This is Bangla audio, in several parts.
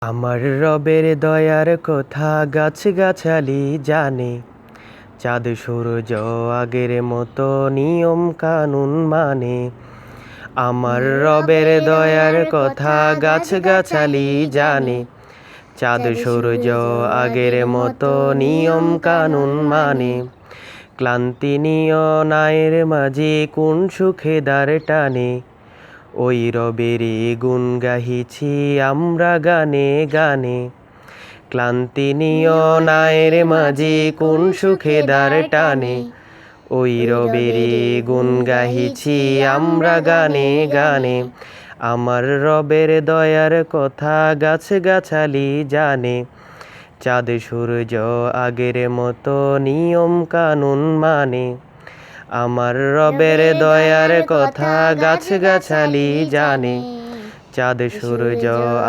আমার রবের দয়ার কথা গাছগাছালি জানে, চাঁদ সূর্য আগের মতো নিয়ম কানুন মানে। আমার রবের দয়ার কথা গাছগাছালি জানে, চাঁদ সূর্য আগের মতো নিয়ম কানুন মানে। ক্লান্তি নিয় নায়ের মাঝে কোন সুখে দ্বার টানে, ওই রবেরই গুণ গাহিছি আমরা গানে গানে। ক্লান্তি নিয় নায়ের মাঝে কোন সুখে দ্বার টানে, ওই রবেরই গুণ গাহিছি আমরা গানে গানে। আমার রবের দয়ার কথা গাছগাছালি জানে, চাঁদ সূর্য আগের মতো নিয়ম কানুন মানে। আমার রবের দয়ার কথা গাছগাছালি জানে, চাঁদ সূর্য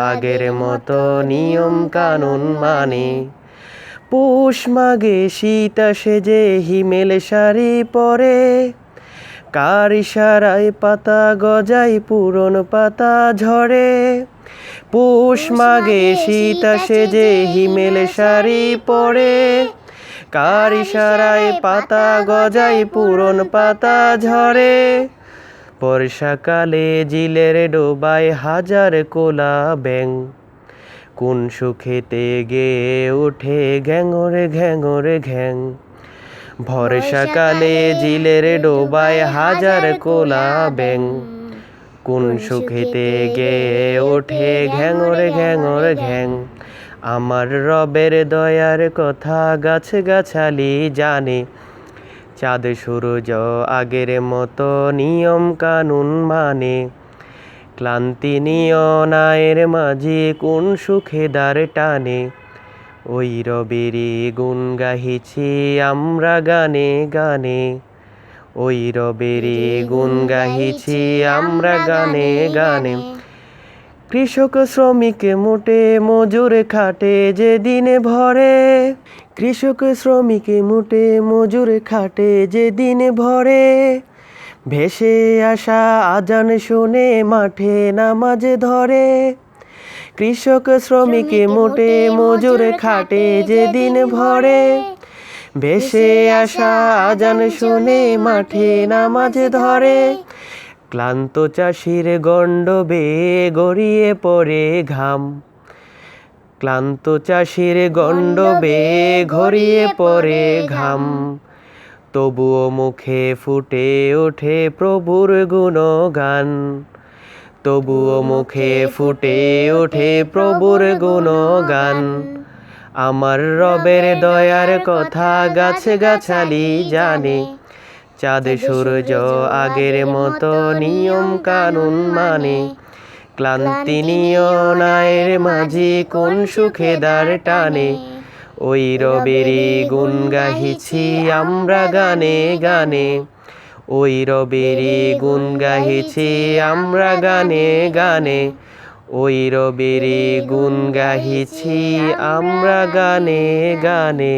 আগের মতো নিয়ম কানুন মানে। পৌষ মাঘে শীত আসে যে হিমেল শাড়ি পরে, কার ইশারায় পাতা গজায় পুরন পাতা ঝরে। পৌষ মাঘে শীত আসে যে হিমেল শাড়ি পরে, কার ইশারায় পাতা গজায় পুরন পাতা ঝরে। বর্ষাকালে জিলের ডোবায় হাজার কোলা ব্যাঙ, কোন সুখেতে গেয়ে ওঠে ঘ্যাঙর ঘ্যাঙর ঘ্যাং। বর্ষাকালে জিলের ডোবায় হাজার কোলা ব্যাঙ, কোন সুখেতে গেয়ে ওঠে ঘ্যাঙর ঘ্যাঙর ঘ্যাং। আমার রবের দয়ার কথা গাছগাছালি জানে, চাঁদ সূর্য আগের মতো নিয়ম কানুন মানে। ক্লান্তি নিয় নায়ের মাঝে কোন সুখে দ্বার টানে, ওই রবেরই গুণ গাহিছি আমরা গানে গানে। ওই রবেরই গুণ গাহিছি আমরা গানে গানে। কৃষক শ্রমিক মোটে মজুর খাটে যে দিন ভরে, কৃষক শ্রমিক মোটে মজুর খাটে যে দিন ভরে। ভেসে আসা আজান শুনে মাঠে নামাজ ধরে, কৃষক শ্রমিক মোটে মজুর খাটে যে দিন ভরে। ভেসে আসা আজান শুনে মাঠে নামাজ ধরে। ক্লান্ত চাষির গণ্ড বেয়ে গড়িয়ে পড়ে ঘাম, ক্লান্ত চাষির গণ্ড বেয়ে গড়িয়ে পড়ে ঘাম। তবুও মুখে ফুটে ওঠে প্রভুর গুণগান, তবুও মুখে ফুটে ওঠে প্রভুর গুণগান। আমার রবের দয়ার কথা গাছগাছালি জানে, চাঁদ সূর্য আগের মতো নিয়ম কানুন মানে। ক্লান্তি নিয় নায়ের মাঝে কোন সুখে দ্বার টানে, ওই রবেরই গুণ গাহিছি আমরা গানে গানে। ওই রবেরই গুণ গাহিছি আমরা গানে গানে। ওই রবেরই গুণ গাহিছি আমরা গানে গানে।